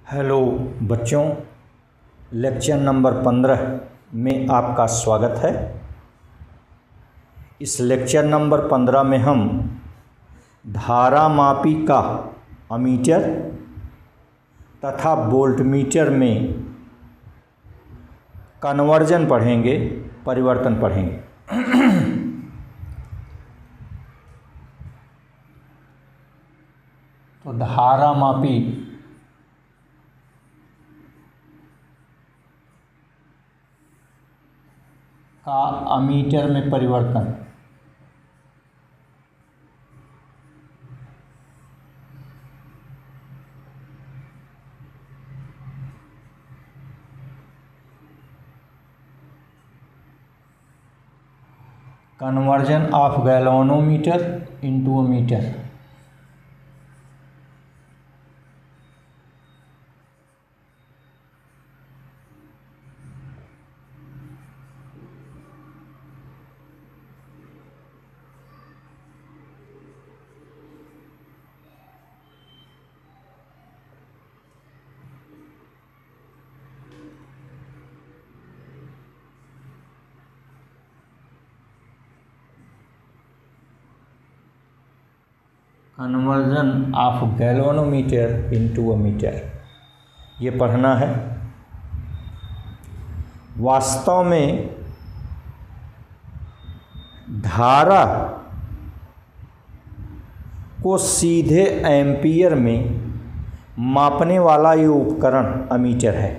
Hello बच्चों, lecture number 15 में आपका स्वागत है। इस लेक्चर नंबर 15 में हम धारामापी का अमीटर तथा वोल्टमीटर में कन्वर्जन पढ़ेंगे, परिवर्तन पढ़ेंगे। तो धारामापी का अमीटर में परिवर्तन। Conversion of galvanometer into a meter. Conversion of galvanometer into a meter, ये पढ़ना है। वास्तव में धारा को सीधे एम्पीयर में मापने वाला ये उपकरण अमीटर है।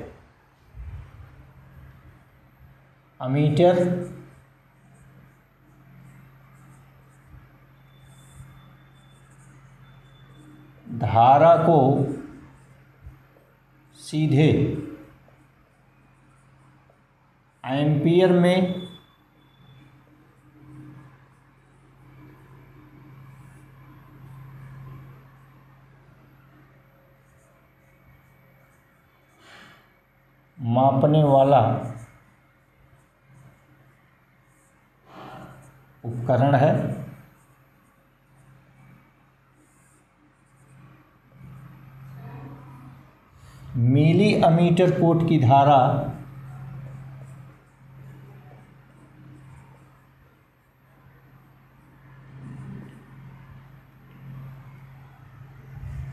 अमीटर धारा को सीधे एम्पीयर में मापने वाला उपकरण है। मिली अमीटर कोट की धारा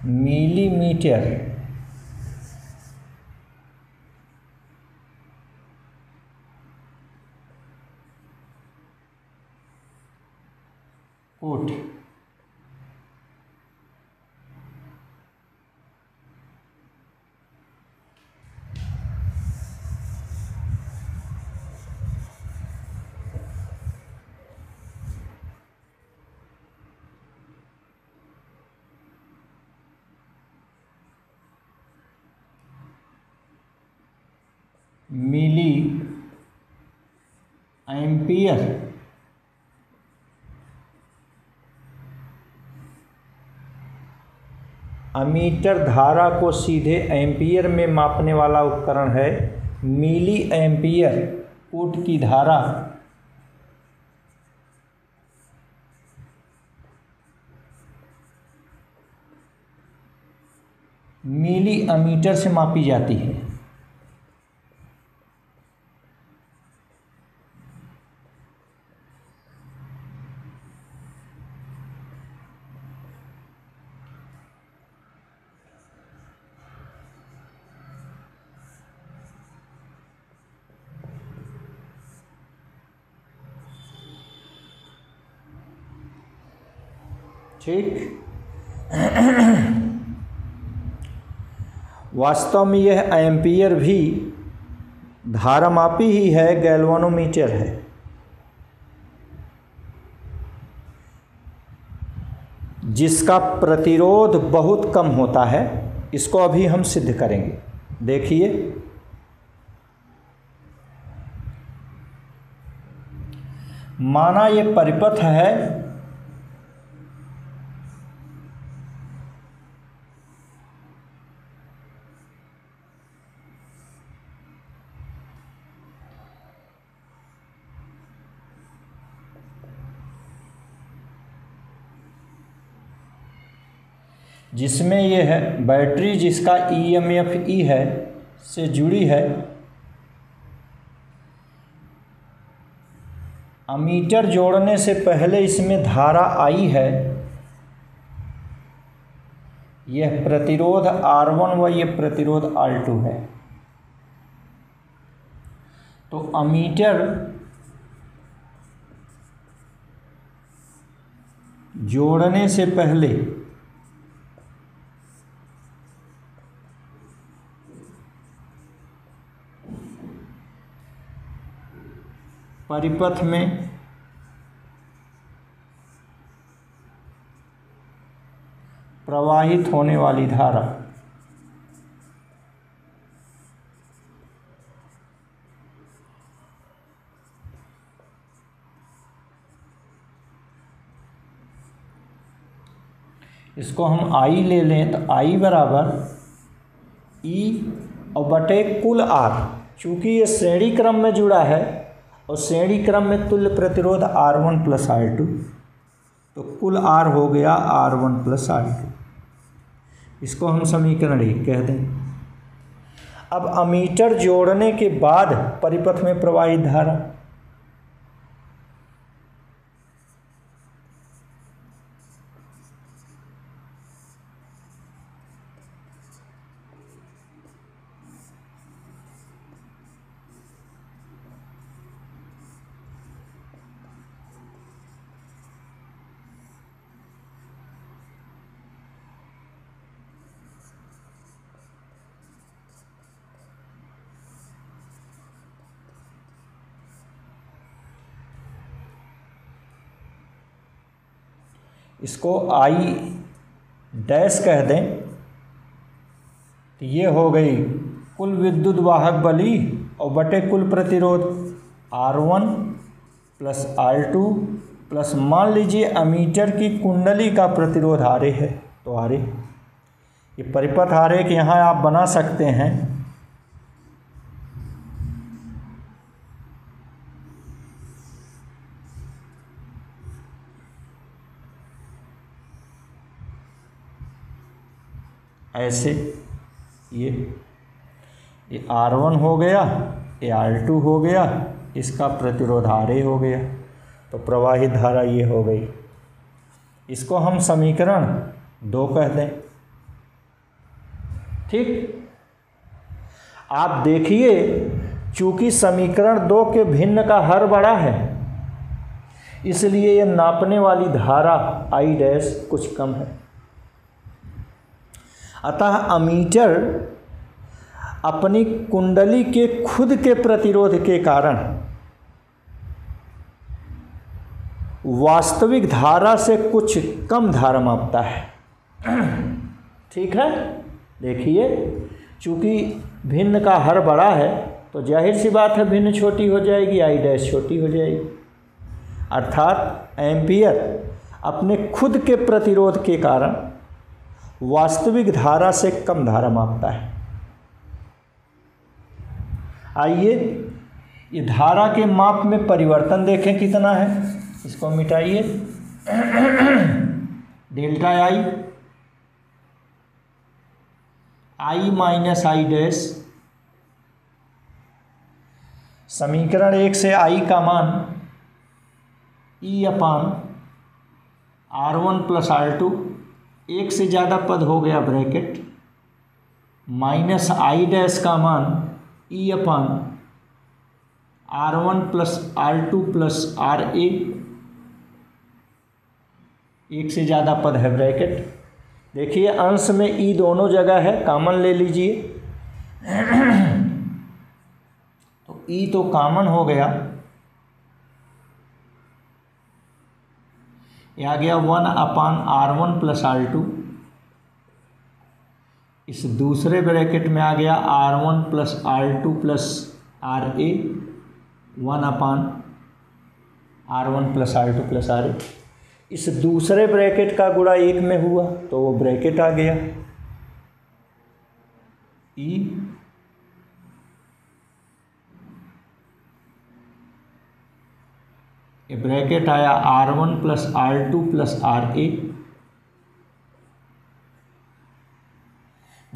millimeter quote milli ampere ammeter धारा को सीधे एम्पियर में मापने वाला उपकरण है। मिली एम्पियर कोट की धारा मिली अमीटर से मापी जाती है। ठीक। वास्तव में यह एम्पियर भी धारामापी ही है, गैल्वेनोमीटर है। जिसका प्रतिरोध बहुत कम होता है। इसको अभी हम सिद्ध करेंगे। देखिए, माना ये परिपथ है, जिसमें ये है बैटरी जिसका EMF E है से जुड़ी है। अमीटर जोड़ने से पहले इसमें धारा I है, यह प्रतिरोध R1 व यह प्रतिरोध R2 है। तो अमीटर जोड़ने से पहले परिपथ में प्रवाहित होने वाली धारा इसको हम I ले लें तो I बराबर E और बटे कुल R। चूँकि ये श्रेणी क्रम में जुड़ा है और श्रेणी क्रम में तुल्य प्रतिरोध R1 प्लस R2, तो कुल R हो गया R1 प्लस R2। इसको हम समीकरण 1 कह दें। अब अमीटर जोड़ने के बाद परिपथ में प्रवाहित धारा, इसको I डैश कह दें तो ये हो गई कुल विद्युत वाहक बली और बटे कुल प्रतिरोध R1 प्लस R2 प्लस मान लीजिए अमीटर की कुंडली का प्रतिरोध RA है, तो RA ये परिपथ आरेख यहाँ आप बना सकते हैं। ऐसे ये R1 हो गया, ये R2 हो गया, इसका प्रतिरोध RA हो गया, तो प्रवाहित धारा ये हो गई। इसको हम समीकरण 2 कह दें। ठीक, आप देखिए चूंकि समीकरण 2 के भिन्न का हर बड़ा है, इसलिए ये नापने वाली धारा I डैश कुछ कम है। अतः अमीटर अपनी कुंडली के खुद के प्रतिरोध के कारण वास्तविक धारा से कुछ कम धारा मापता है। ठीक है, देखिए चूंकि भिन्न का हर बड़ा है तो जाहिर सी बात है भिन्न छोटी हो जाएगी, I डैश छोटी हो जाएगी। अर्थात एम्पियर अपने खुद के प्रतिरोध के कारण वास्तविक धारा से कम धारा मापता है। आइए ये धारा के माप में परिवर्तन देखें कितना है। इसको मिटाइए, delta I minus I dash, समीकरण 1 से I का मान E अपान R1 प्लस R2, एक से ज़्यादा पद हो गया ब्रैकेट, माइनस I डैश का मान E अपान R1 plus R2 plus RA, एक से ज़्यादा पद है ब्रैकेट। देखिए अंश में E दोनों जगह है, कॉमन ले लीजिए तो E तो कॉमन हो गया, यह आ गया 1 अपान R1 प्लस R2, इस दूसरे ब्रैकेट में आ गया R1 plus R2 plus RA, 1 अपान R1 plus R2 plus RA। इस दूसरे ब्रैकेट का गुणा 1 में हुआ तो वो ब्रैकेट आ गया E, ये ब्रैकेट आया R1 plus R2 plus RA,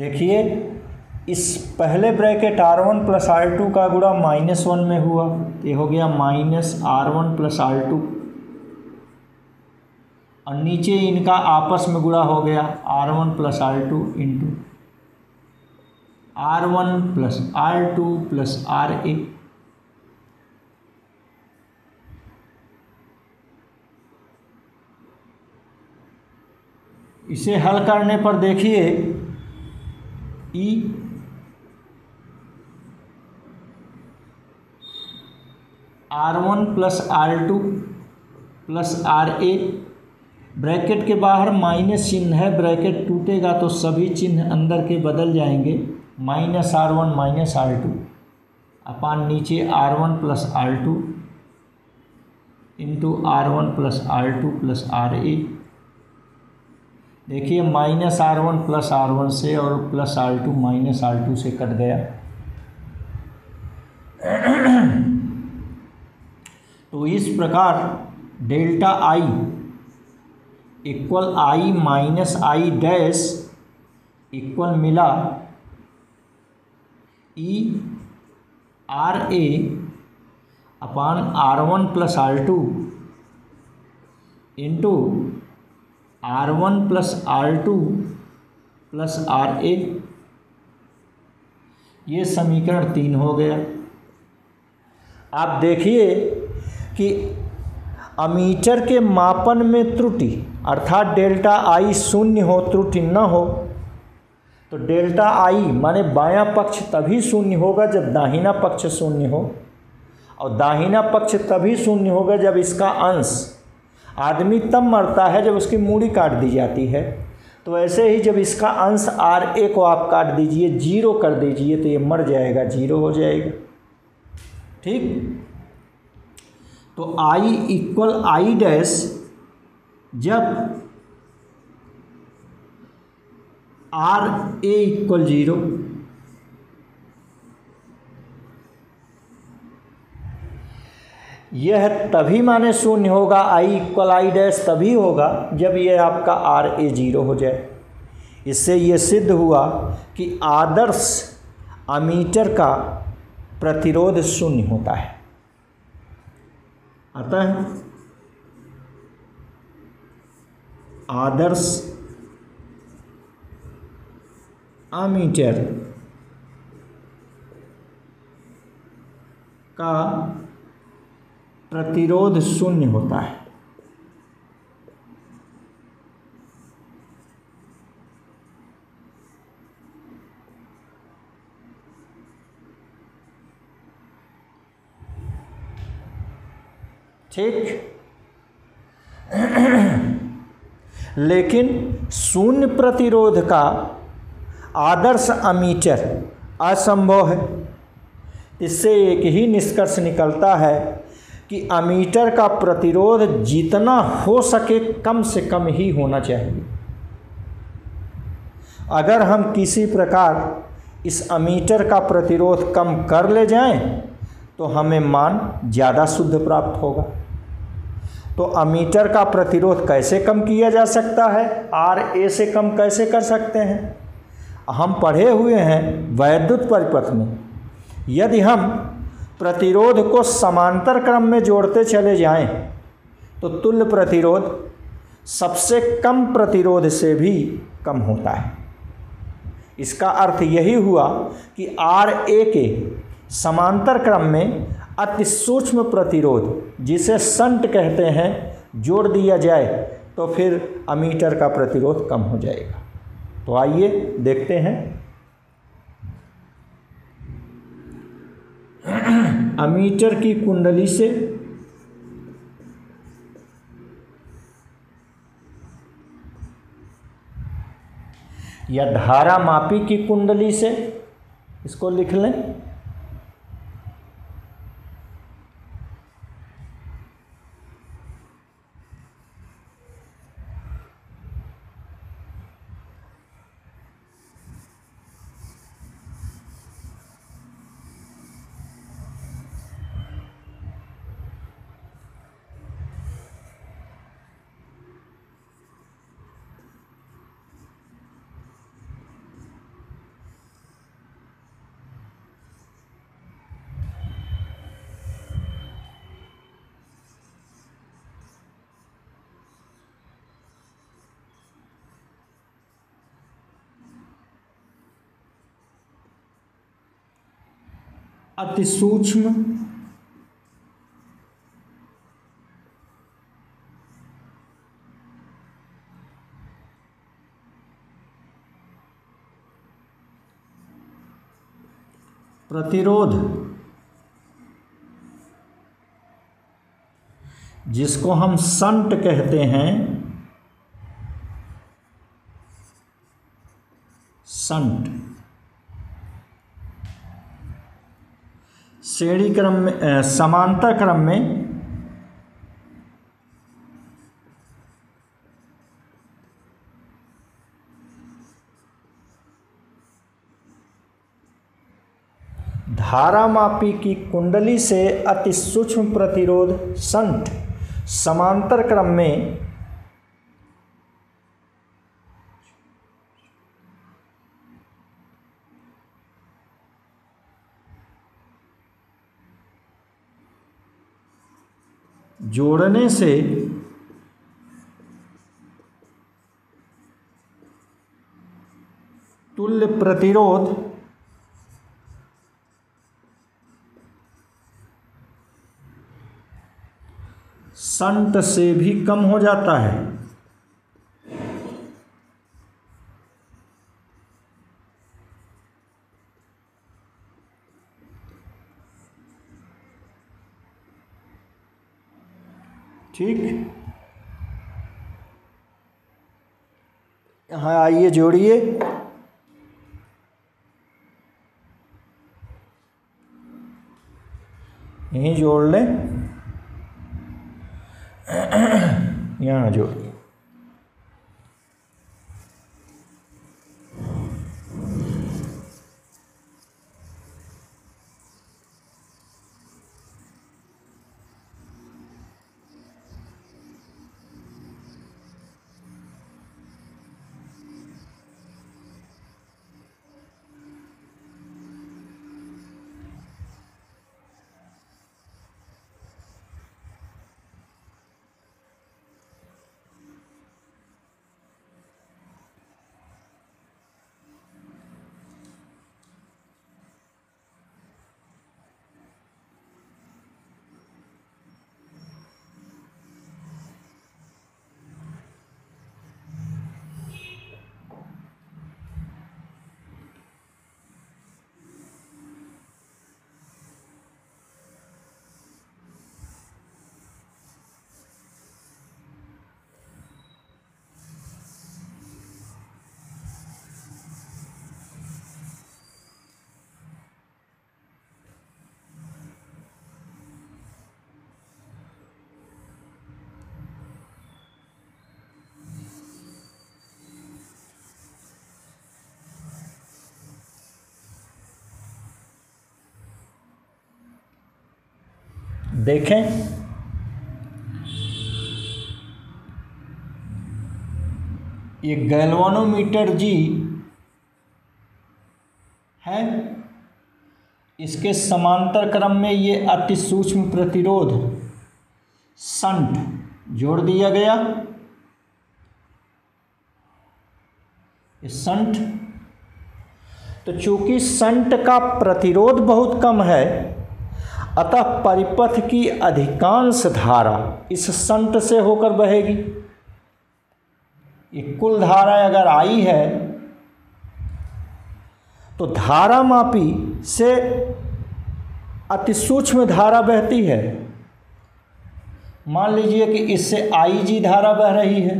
देखिए इस पहले ब्रैकेट R1 प्लस R2 का गुणा -1 में हुआ, ये हो गया -R1 प्लस R2, और नीचे इनका आपस में गुणा हो गया R1 plus R2 into R1 plus R2 plus RA। इसे हल करने पर देखिए E R1 plus R2 plus RA, bracket के बाहर माइनस चिन्ह है, ब्रैकेट टूटेगा तो सभी चिन्ह अंदर के बदल जाएंगे, -R1 माइनस R2 अपान नीचे R1 plus R2 into R1 plus R2 plus RA। देखिए -R1 प्लस R1 से और प्लस R2 माइनस R2 से कट गया। तो इस प्रकार delta I equal I minus I dash equal मिला E RA अपान R1 plus R2 into R1 plus R2 plus RA। ये समीकरण 3 हो गया। आप देखिए कि अमीटर के मापन में त्रुटि अर्थात डेल्टा I शून्य हो, त्रुटि न हो, तो डेल्टा I माने बायां पक्ष तभी शून्य होगा जब दाहिना पक्ष शून्य हो, और दाहिना पक्ष तभी शून्य होगा जब इसका अंश, आदमी तब मरता है जब उसकी मूड़ी काट दी जाती है, तो ऐसे ही जब इसका अंश RA को आप काट दीजिए, 0 कर दीजिए, तो ये मर जाएगा, 0 हो जाएगा। ठीक, तो I इक्वल I डैश जब RA इक्वल 0, यह तभी माने शून्य होगा, I इक्वल I डैश तभी होगा जब यह आपका RA 0 हो जाए। इससे ये सिद्ध हुआ कि आदर्श अमीटर का प्रतिरोध शून्य होता है। आता है आदर्श अमीटर का प्रतिरोध शून्य होता है। ठीक, लेकिन शून्य प्रतिरोध का आदर्श अमीटर असंभव है। इससे एक ही निष्कर्ष निकलता है कि अमीटर का प्रतिरोध जितना हो सके कम से कम ही होना चाहिए। अगर हम किसी प्रकार इस अमीटर का प्रतिरोध कम कर ले जाएं तो हमें मान ज़्यादा शुद्ध प्राप्त होगा। तो अमीटर का प्रतिरोध कैसे कम किया जा सकता है, RA से कम कैसे कर सकते हैं? हम पढ़े हुए हैं वैद्युत परिपथ में, यदि हम प्रतिरोध को समांतर क्रम में जोड़ते चले जाएं तो तुल्य प्रतिरोध सबसे कम प्रतिरोध से भी कम होता है। इसका अर्थ यही हुआ कि RA के समांतर क्रम में अति सूक्ष्म प्रतिरोध, जिसे शंट कहते हैं, जोड़ दिया जाए तो फिर अमीटर का प्रतिरोध कम हो जाएगा। तो आइए देखते हैं अमीटर की कुंडली से या धारा मापी की कुंडली से, इसको लिख लें। अति सूक्ष्म प्रतिरोध, जिसको हम शंट कहते हैं, शंट, श्रेणी क्रम में समांतर क्रम में धारामापी की कुंडली से अति सूक्ष्म प्रतिरोध शंट समांतर क्रम में जोड़ने से तुल्य प्रतिरोध शंट से भी कम हो जाता है। ठीक, यहाँ आइए जोड़िए। यहीं जोड़ लें, यहाँ जोड़िए। देखें, ये गैल्वानोमीटर जी है, इसके समांतर क्रम में ये अति सूक्ष्म प्रतिरोध शंट जोड़ दिया गया। ये शंट, तो चूंकि शंट का प्रतिरोध बहुत कम है, अतः परिपथ की अधिकांश धारा इस शंट से होकर बहेगी। ये कुल धारा अगर आई है तो धारामापी से अति सूक्ष्म धारा बहती है। मान लीजिए कि इससे IG धारा बह रही है,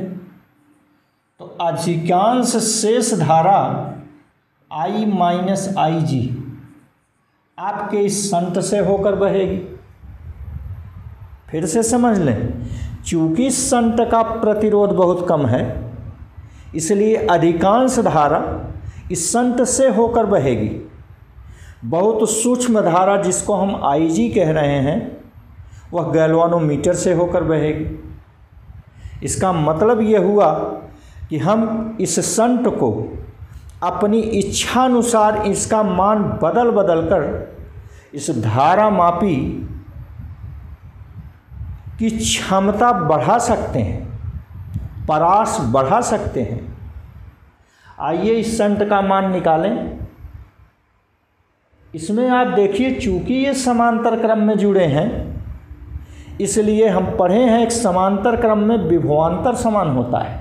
तो अधिकांश शेष धारा I माइनस IG आपके इस शंट से होकर बहेगी। फिर से समझ लें, चूंकि शंट का प्रतिरोध बहुत कम है, इसलिए अधिकांश धारा इस शंट से होकर बहेगी। बहुत सूक्ष्म धारा जिसको हम IG कह रहे हैं, वह गैल्वानोमीटर से होकर बहेगी। इसका मतलब यह हुआ कि हम इस शंट को अपनी इच्छानुसार इसका मान बदल बदल कर इस धारामापी की क्षमता बढ़ा सकते हैं, परास बढ़ा सकते हैं। आइए इस शंट का मान निकालें। इसमें आप देखिए, चूंकि ये समांतर क्रम में जुड़े हैं, इसलिए हम पढ़े हैं एक समांतर क्रम में विभवांतर समान होता है।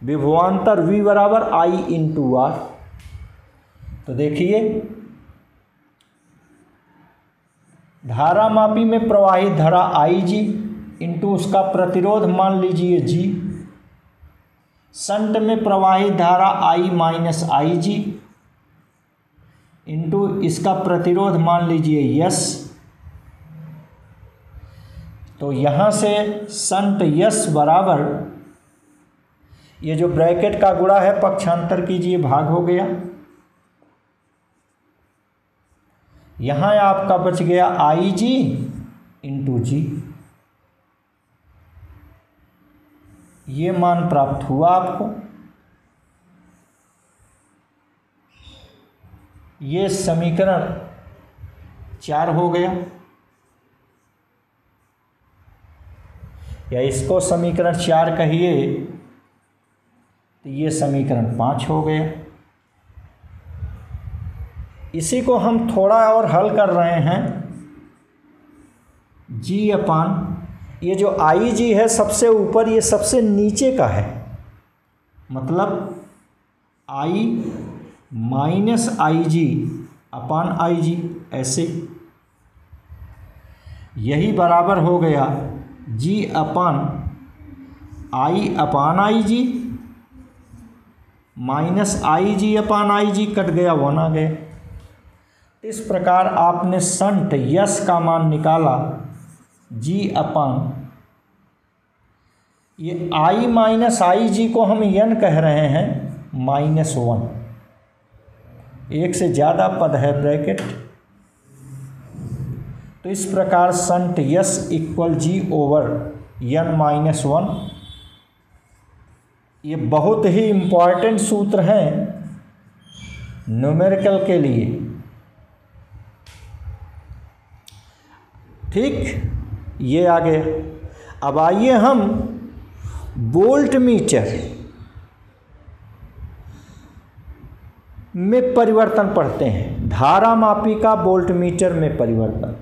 विभवांतर V बराबर I इंटू आर। तो देखिए, धारामापी में प्रवाहित धारा IG इंटू उसका प्रतिरोध मान लीजिए G, शंट में प्रवाहित धारा I माइनस IG इंटू इसका प्रतिरोध मान लीजिए S। तो यहाँ से शंट S बराबर, ये जो ब्रैकेट का गुणा है पक्षांतर कीजिए, भाग हो गया। यहाँ आपका बच गया IG इंटू G। ये मान प्राप्त हुआ आपको। ये समीकरण 4 हो गया, या इसको समीकरण 4 कहिए तो ये समीकरण 5 हो गया। इसी को हम थोड़ा और हल कर रहे हैं। G अपान, ये जो IG है सबसे ऊपर, ये सबसे नीचे का है, मतलब I minus IG upon IG, ऐसे। यही बराबर हो गया G upon I upon IG minus IG upon IG, cut गया 1 आ गया। इस प्रकार आपने शंट यस का मान निकाला G अपान, ये I माइनस IG को हम n कह रहे हैं, -1। एक से ज़्यादा पद है ब्रैकेट। तो इस प्रकार shunt yes equal G over n-1। ये बहुत ही इम्पॉर्टेंट सूत्र हैं न्यूमेरिकल के लिए। ठीक, ये आ गया। अब आइए हम वोल्ट मीटर में परिवर्तन पढ़ते हैं। धारामापी का वोल्ट मीटर में परिवर्तन।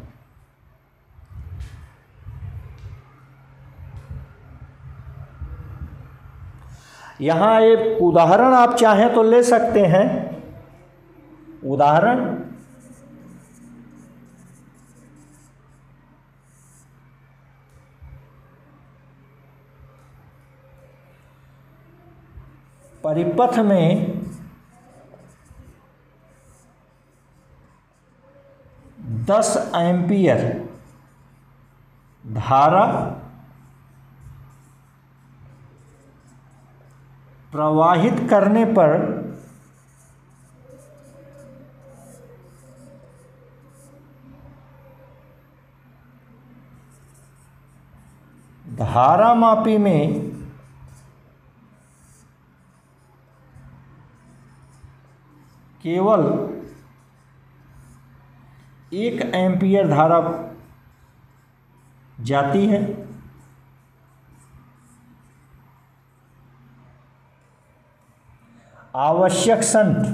यहाँ एक उदाहरण आप चाहें तो ले सकते हैं। उदाहरण, परिपथ में 10 एम्पियर धारा प्रवाहित करने पर धारामापी में केवल 1 एम्पियर धारा जाती है। आवश्यक शंट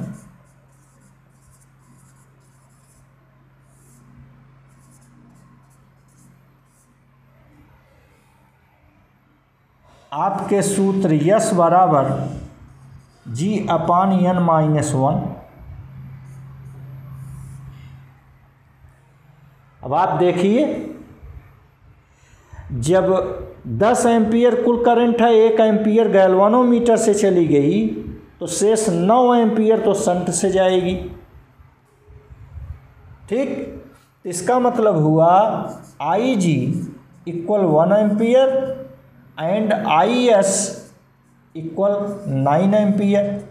आपके सूत्र यस बराबर G अपान n-1। अब आप देखिए, जब 10 एम्पियर कुल करंट है, 1 एम्पियर गैल्वानोमीटर से चली गई, तो शेष 9 एम्पियर तो शंट से जाएगी। ठीक, इसका मतलब हुआ IG equal 1 ampere and IS equal 9 ampere.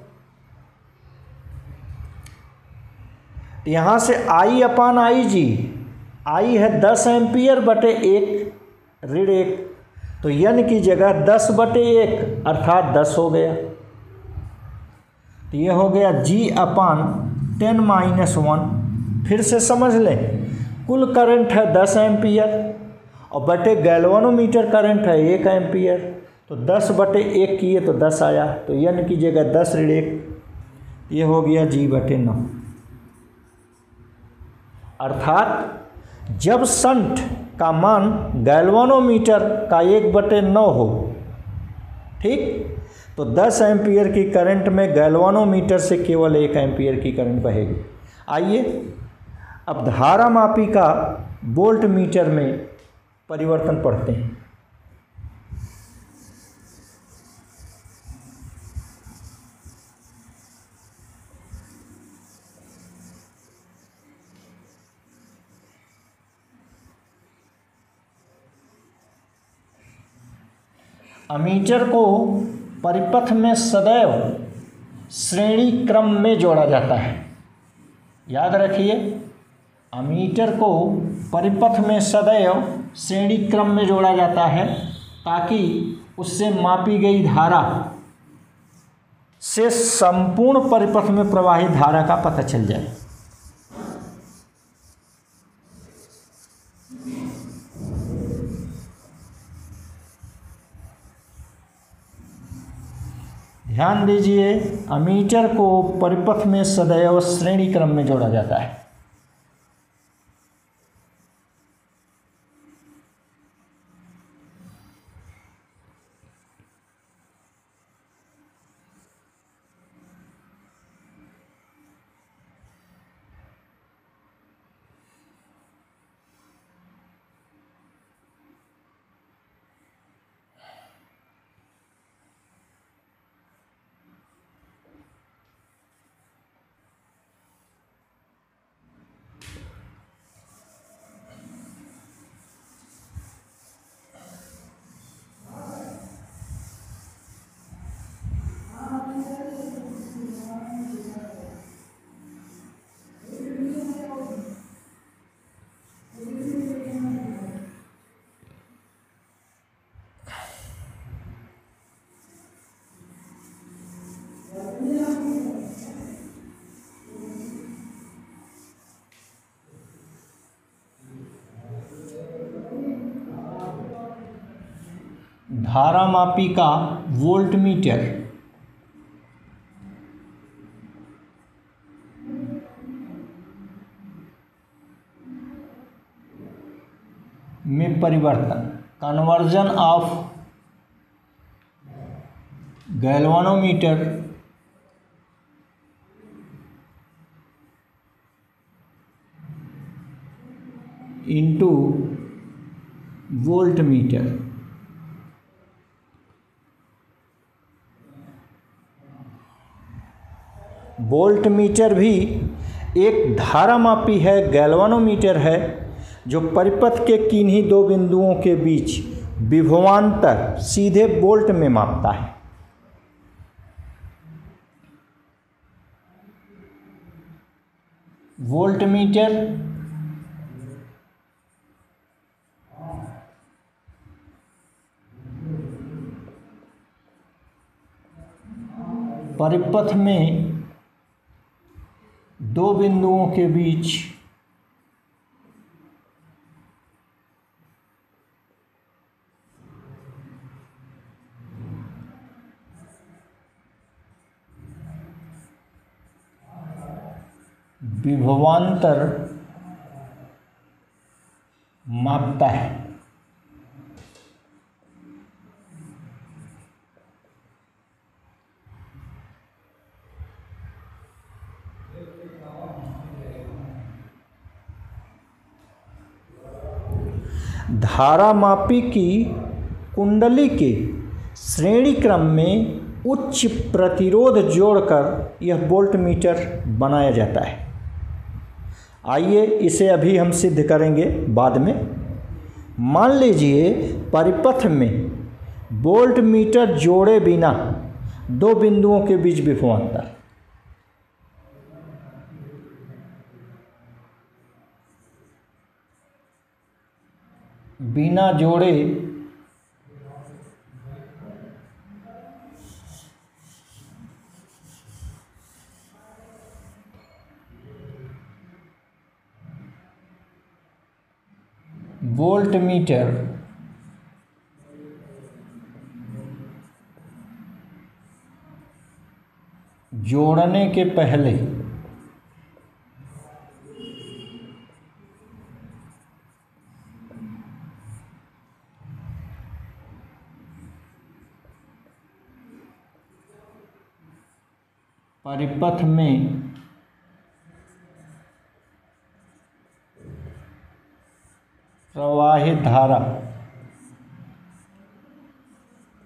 यहाँ से I अपान IG, I है 10 एम्पियर बटे 1 ऋण 1, तो n की जगह 10 बटे 1 अर्थात 10 हो गया। तो ये हो गया G अपान 10-1। फिर से समझ लें, कुल करंट है 10 एम्पियर और बटे गैल्वानोमीटर करंट है 1 एम्पियर, तो 10 बटे 1 किए तो 10 आया, तो n की जगह 10 ऋण 1, ये हो गया G बटे 9। अर्थात जब शंट का मान गैल्वानोमीटर का 1/9 हो, ठीक, तो 10 एम्पियर की करंट में गैल्वानोमीटर से केवल 1 एम्पियर की करंट बहेगी। आइए अब धारा मापी का वोल्ट मीटर में परिवर्तन पढ़ते हैं। अमीटर को परिपथ में सदैव श्रेणी क्रम में जोड़ा जाता है। याद रखिए, अमीटर को परिपथ में सदैव श्रेणी क्रम में जोड़ा जाता है ताकि उससे मापी गई धारा से संपूर्ण परिपथ में प्रवाहित धारा का पता चल जाए। ध्यान दीजिए, अमीटर को परिपथ में सदैव श्रेणी क्रम में जोड़ा जाता है। धारा मापी का वोल्ट मीटर में परिवर्तन, conversion of galvanometer into volt meter. Volt meter भी एक धारा मापी है, गैल्वानोमीटर है, जो परिपथ के किन्हीं दो बिंदुओं के बीच विभवांतर सीधे वोल्ट में मापता है। वोल्ट मीटर परिपथ में दो बिंदुओं के बीच विभवांतर मापता है। धारा मापी की कुंडली के श्रेणी क्रम में उच्च प्रतिरोध जोड़कर यह वोल्ट मीटर बनाया जाता है। आइए इसे अभी हम सिद्ध करेंगे बाद में। मान लीजिए परिपथ में वोल्ट मीटर जोड़े बिना दो बिंदुओं के बीच विभवांतर, बिना जोड़े वोल्ट मीटर जोड़ने के पहले परिपथ में प्रवाहित धारा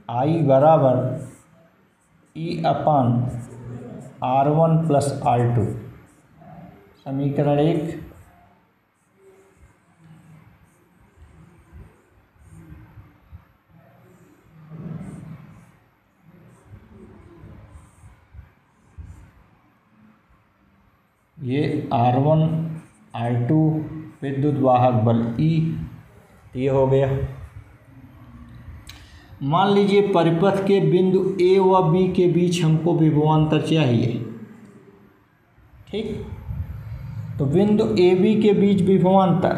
I बराबर E/R1 प्लस R2। समीकरण 1। ये R1 R2 विद्युत वाहक बल E, ये हो गया। मान लीजिए परिपथ के बिंदु A व B के बीच हमको विभवांतर चाहिए, ठीक। तो बिंदु AB के बीच विभवांतर,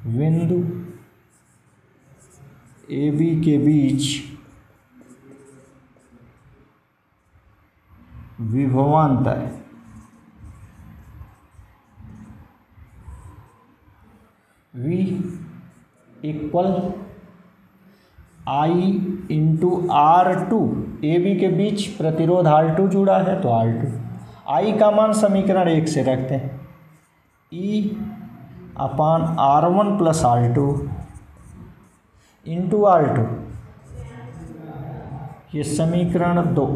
बिंदु AB के बीच विभवांतर V equal I into R2। A B के बीच प्रतिरोध R2 जुड़ा है तो R2। I का मान समीकरण 1 से रखते हैं, E/R1 plus R2 into R2, ये समीकरण 2।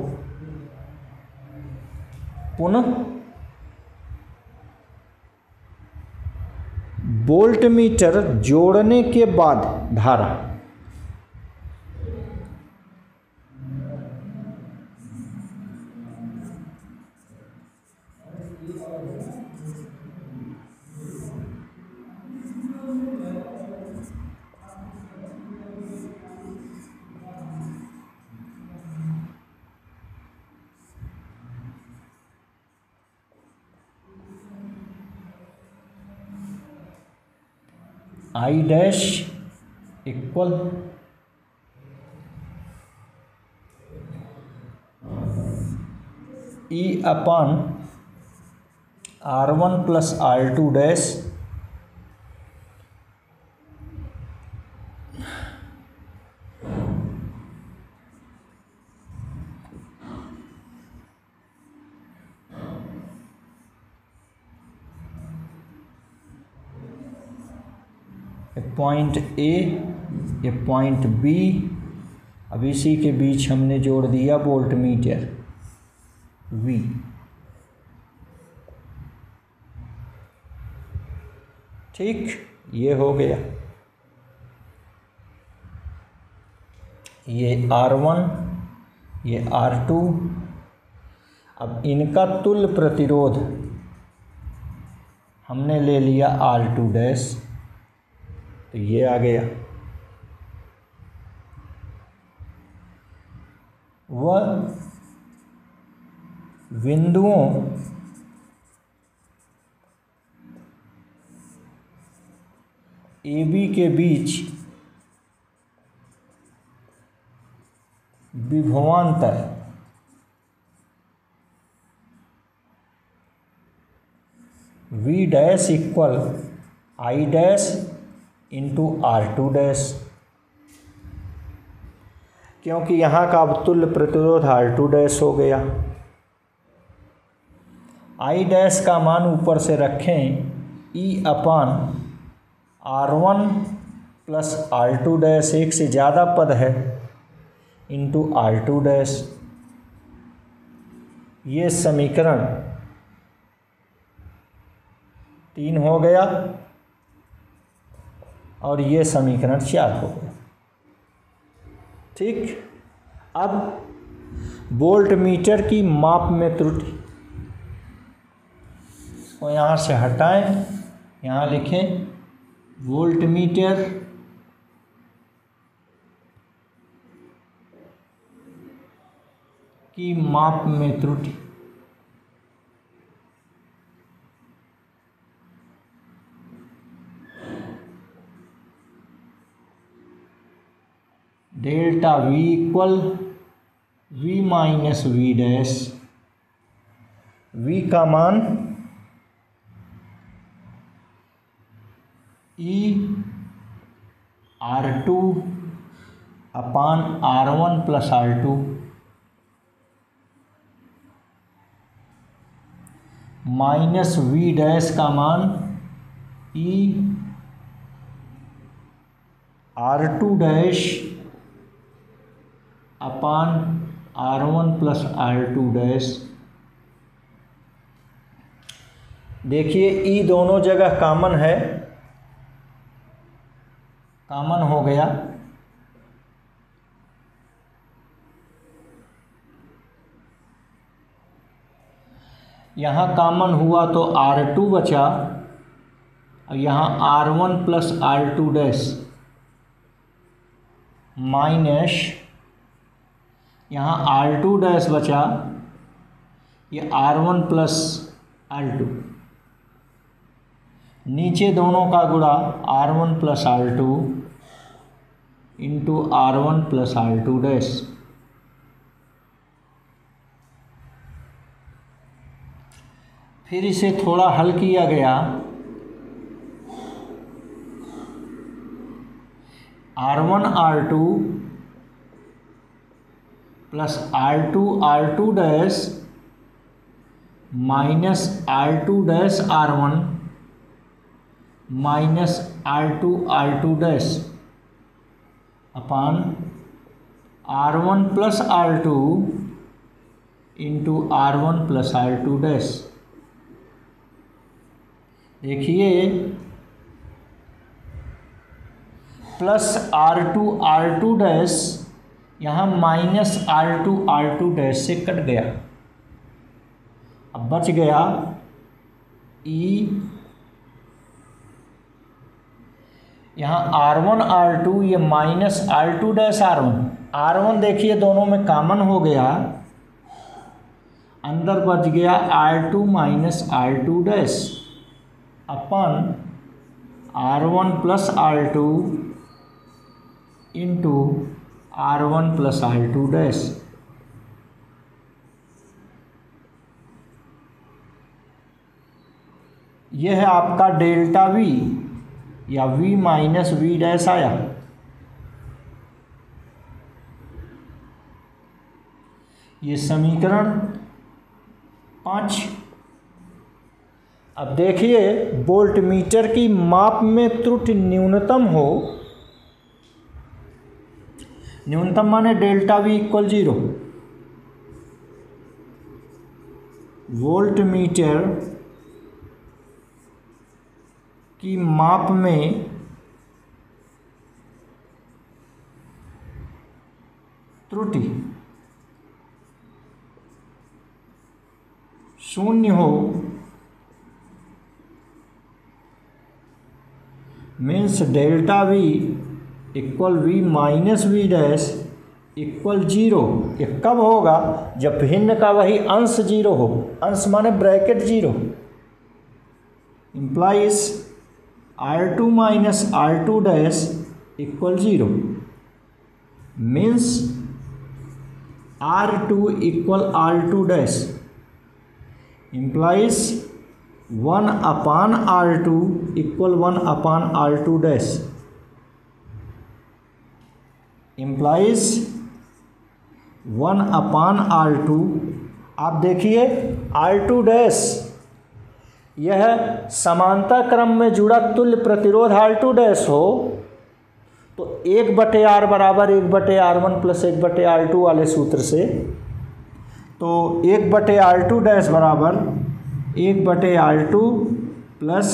पुनः वोल्टमीटर जोड़ने के बाद धारा I dash equal E/R1 plus R2 dash point A, ये पॉइंट B। अब इसी के बीच हमने जोड़ दिया वोल्टमीटर V। ठीक, ये हो गया। ये R1, ये R2। अब इनका तुल्य प्रतिरोध हमने ले लिया R2 डैश, तो ये आ गया। वह बिंदुओं AB के बीच विभवांतर V dash equal I dash into R2 dash, क्योंकि यहाँ का अब तुल्य प्रतिरोध R2 डैश हो गया। I डैश का मान ऊपर से रखें, E/R1 प्लस R2 डैश, एक से ज़्यादा पद है, इंटू R2 डैश। ये समीकरण 3 हो गया और ये समीकरण 4 हो गया। ठीक। अब वोल्टमीटर की माप में त्रुटि को यहाँ से हटाएं, यहाँ लिखें वोल्टमीटर की माप में त्रुटि delta V equal V minus V dash. V का मान E/R2 upon R1 plus R2 minus V dash का मान E R2 dash upon R1 plus R2 dash. देखिए ई दोनों जगह कॉमन है, कॉमन हो गया। यहाँ कॉमन हुआ तो R2 बचा और यहाँ R1 plus R2 dash minus यहाँ R2 डैश बचा, ये R1 प्लस R2, नीचे दोनों का गुणा R1 plus R2 into R1 plus R2 dash. फिर इसे थोड़ा हल किया गया, R1 R2 plus R2 R2 dash minus R2 dash R1 minus R2 R2 dash upon R1 plus R2 into R1 plus R2 dash. देखिए plus R2 R2 dash यहाँ minus R2 R2 dash से cut गया, अब बच गया E, यहाँ R1 R2, ये minus R2 dash R1 देखिए दोनों में कॉमन हो गया, अंदर बच गया R2 माइनस R2 डैश अपन R1 plus R2 into R1 plus R2 dash. यह है आपका डेल्टा V या V माइनस V डैश आया। ये समीकरण 5। अब देखिए वोल्टमीटर की माप में त्रुटि न्यूनतम हो, न्यूनतम माने डेल्टा V इक्वल 0। वोल्टमीटर की माप में त्रुटि शून्य हो, means delta V equal V minus V dash equal 0। ये कब होगा? जब भिन्न का वही अंश 0 हो, अंश माने bracket 0, implies R2 minus R2 dash equal 0, means R2 equal R2 dash implies 1 अपान R2 इक्वल 1 अपान R2 डैश इम्प्लाइज 1 अपान R2। आप देखिए R2 डैश यह समांतर क्रम में जुड़ा तुल्य प्रतिरोध R2 डैश हो तो 1/R बराबर 1/R1 प्लस 1/R2 वाले सूत्र से, तो 1/R2 डैश बराबर 1/R2 प्लस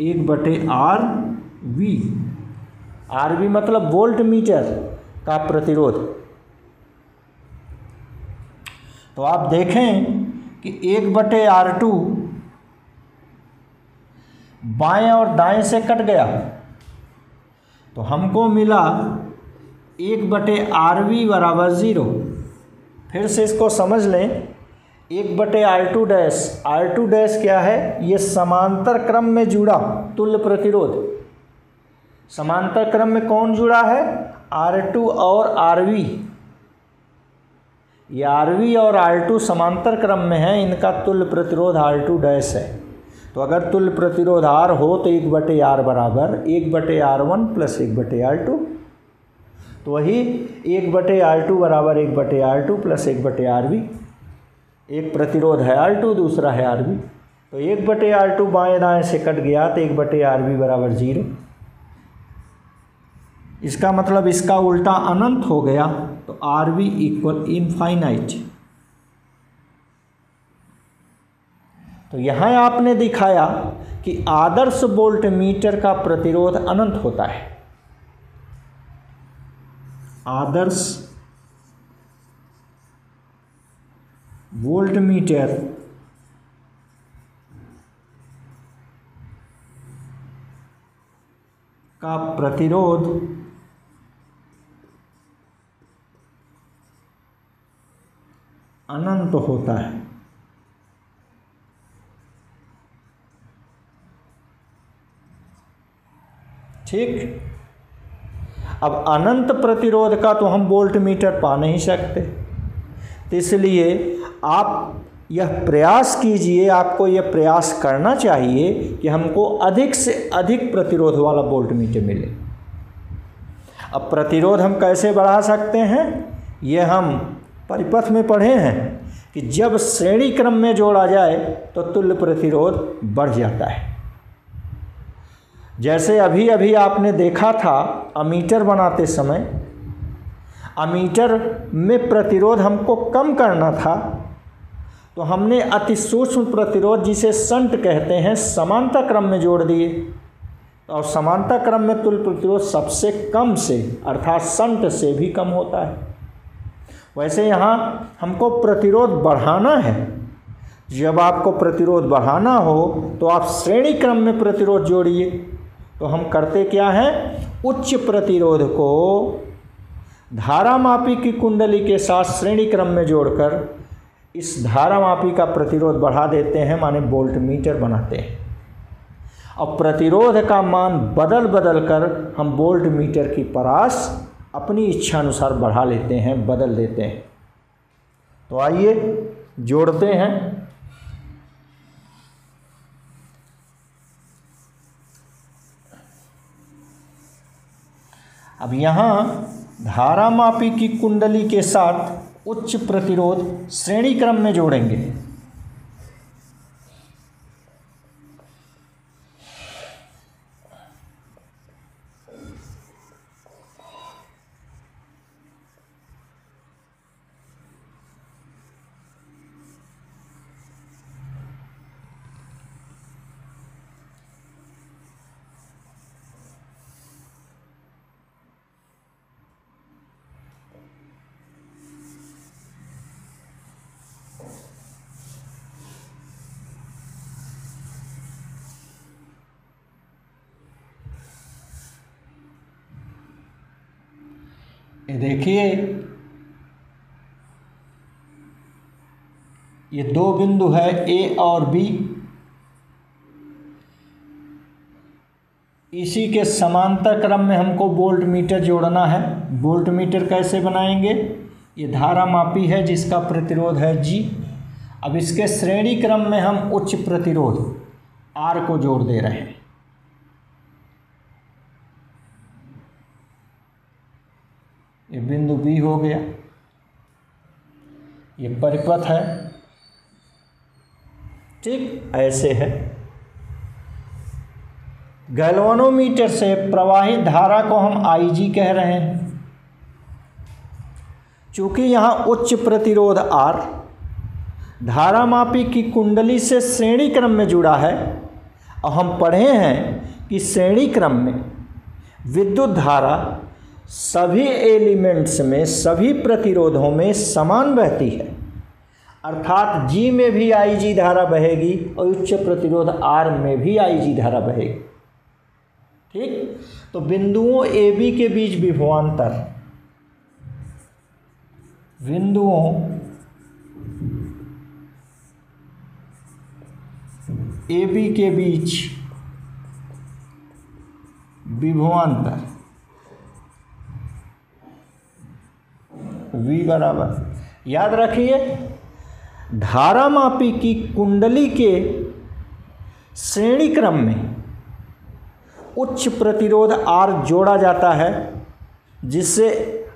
1/RV। RV मतलब वोल्ट मीटर का प्रतिरोध। तो आप देखें कि 1/R2 बाएं और दाएं से कट गया तो हमको मिला 1/RV बराबर 0। फिर से इसको समझ लें, 1/R2 डैश, R2 डैश क्या है? ये समांतर क्रम में जुड़ा तुल्य प्रतिरोध। समांतर क्रम में कौन जुड़ा है? R2 और RV। ये RV और R2 समांतर क्रम में है, इनका तुल्य प्रतिरोध R2 डैश है। तो अगर तुल्य प्रतिरोध R हो तो 1/R बराबर 1/R1 प्लस 1/R2। तो वही 1/R2 बराबर 1/R2 प्लस 1/RV। एक प्रतिरोध है R2, दूसरा है RV। तो 1/R2 बाएं दाएं से कट गया तो 1/RB बराबर 0। इसका मतलब इसका उल्टा अनंत हो गया, तो RB इक्वल इनफाइनाइट। तो यहाँ आपने दिखाया कि आदर्श वोल्टमीटर का प्रतिरोध अनंत होता है। आदर्श वोल्टमीटर का प्रतिरोध अनंत होता है। ठीक, अब अनंत प्रतिरोध का तो हम वोल्टमीटर पा नहीं सकते, तो इसलिए आप यह प्रयास कीजिए, आपको यह प्रयास करना चाहिए कि हमको अधिक से अधिक प्रतिरोध वाला वोल्टमीटर मिले। अब प्रतिरोध हम कैसे बढ़ा सकते हैं, यह हम परिपथ में पढ़े हैं कि जब श्रेणी क्रम में जोड़ा जाए तो तुल्य प्रतिरोध बढ़ जाता है। जैसे अभी अभी आपने देखा था अमीटर बनाते समय, अमीटर में प्रतिरोध हमको कम करना था, तो हमने अति सूक्ष्म प्रतिरोध जिसे शंट कहते हैं समानता क्रम में जोड़ दिए, और समानता क्रम में तुल्य प्रतिरोध सबसे कम से अर्थात शंट से भी कम होता है। वैसे यहाँ हमको प्रतिरोध बढ़ाना है। जब आपको प्रतिरोध बढ़ाना हो तो आप श्रेणी क्रम में प्रतिरोध जोड़िए। तो हम करते क्या हैं, उच्च प्रतिरोध को धारामापी की कुंडली के साथ श्रेणी क्रम में जोड़कर इस धारामापी का प्रतिरोध बढ़ा देते हैं, माने वोल्टमीटर बनाते हैं। अब प्रतिरोध का मान बदल बदल कर हम वोल्टमीटर की परास अपनी इच्छा अनुसार बढ़ा लेते हैं, बदल देते हैं। तो आइए जोड़ते हैं। अब यहाँ धारामापी की कुंडली के साथ उच्च प्रतिरोध श्रेणी क्रम में जोड़ेंगे। ये देखिए, ये दो बिंदु है ए और बी, इसी के समांतर क्रम में हमको वोल्टमीटर जोड़ना है। वोल्टमीटर कैसे बनाएंगे, ये धारामापी है जिसका प्रतिरोध है G। अब इसके श्रेणी क्रम में हम उच्च प्रतिरोध R को जोड़ दे रहे हैं। ये बिंदु B हो गया, ये परिपथ है। ठीक ऐसे है। गैल्वेनोमीटर से प्रवाहित धारा को हम IG कह रहे हैं। चूंकि यहाँ उच्च प्रतिरोध R धारामापी की कुंडली से श्रेणी क्रम में जुड़ा है, और हम पढ़े हैं कि श्रेणी क्रम में विद्युत धारा सभी एलिमेंट्स में, सभी प्रतिरोधों में समान बहती है, अर्थात G में भी IG धारा बहेगी और उच्च प्रतिरोध R में भी IG धारा बहेगी। ठीक, तो बिंदुओं AB के बीच विभवांतर, बिंदुओं AB के बीच विभवांतर V बराबर, याद रखिए, धारामापी की कुंडली के श्रेणी क्रम में उच्च प्रतिरोध R जोड़ा जाता है, जिससे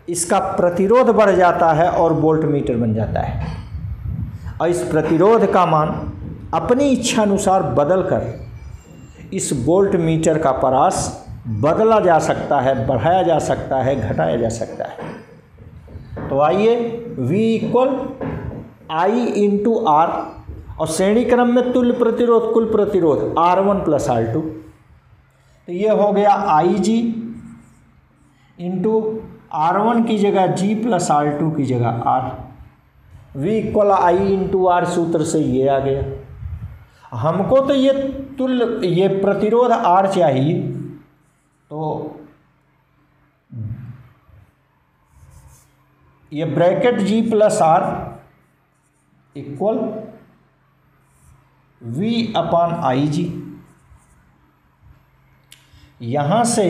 इसका प्रतिरोध बढ़ जाता है और वोल्टमीटर बन जाता है। और इस प्रतिरोध का मान अपनी इच्छा अनुसार बदल कर इस वोल्ट मीटर का परास बदला जा सकता है, बढ़ाया जा सकता है, घटाया जा सकता है। तो आइए V equal I into R, और श्रेणी क्रम में तुल्य प्रतिरोध कुल प्रतिरोध R1 प्लस R2, तो ये हो गया IG इंटू R1 की जगह G प्लस R2 की जगह R। V equal I into R सूत्र से ये आ गया। हमको तो ये प्रतिरोध R चाहिए, तो ये bracket G plus R equal V अपान IG। यहाँ से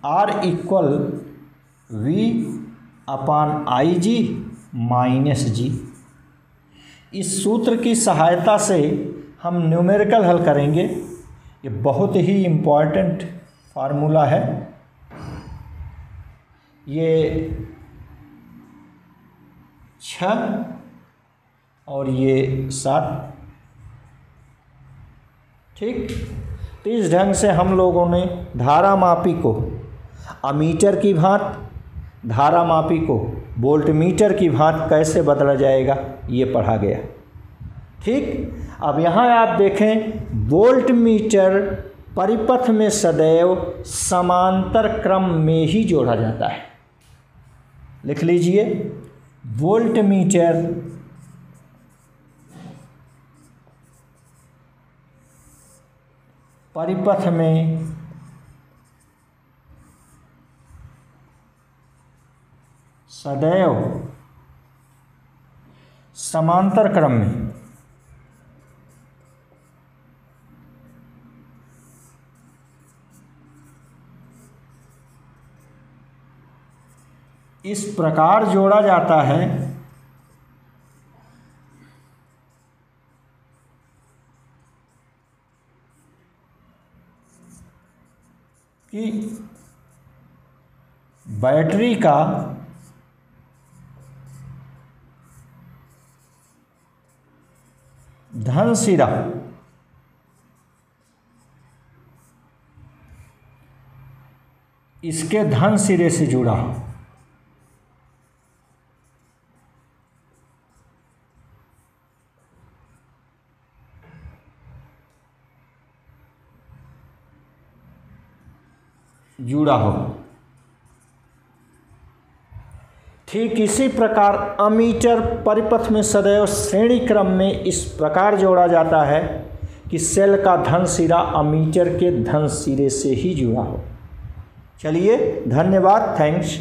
R इक्वल V अपान IG माइनस G। इस सूत्र की सहायता से हम न्यूमेरिकल हल करेंगे। ये बहुत ही इम्पॉर्टेंट फार्मूला है। ये 6 और ये 7, ठीक। तो इस ढंग से हम लोगों ने धारामापी को अमीटर की भांति, धारामापी को वोल्टमीटर की भांति कैसे बदला जाएगा ये पढ़ा गया, ठीक। अब यहाँ आप देखें, वोल्टमीटर परिपथ में सदैव समांतर क्रम में ही जोड़ा जाता है। लिख लीजिए, वोल्टमीटर परिपथ में सदैव समांतर क्रम में इस प्रकार जोड़ा जाता है कि बैटरी का धन सिरा इसके धन सिरे से जुड़ा हो। ठीक इसी प्रकार अमीटर परिपथ में सदैव श्रेणी क्रम में इस प्रकार जोड़ा जाता है कि सेल का धन सिरा अमीटर के धन सिरे से ही जुड़ा हो। चलिए, धन्यवाद, थैंक्स।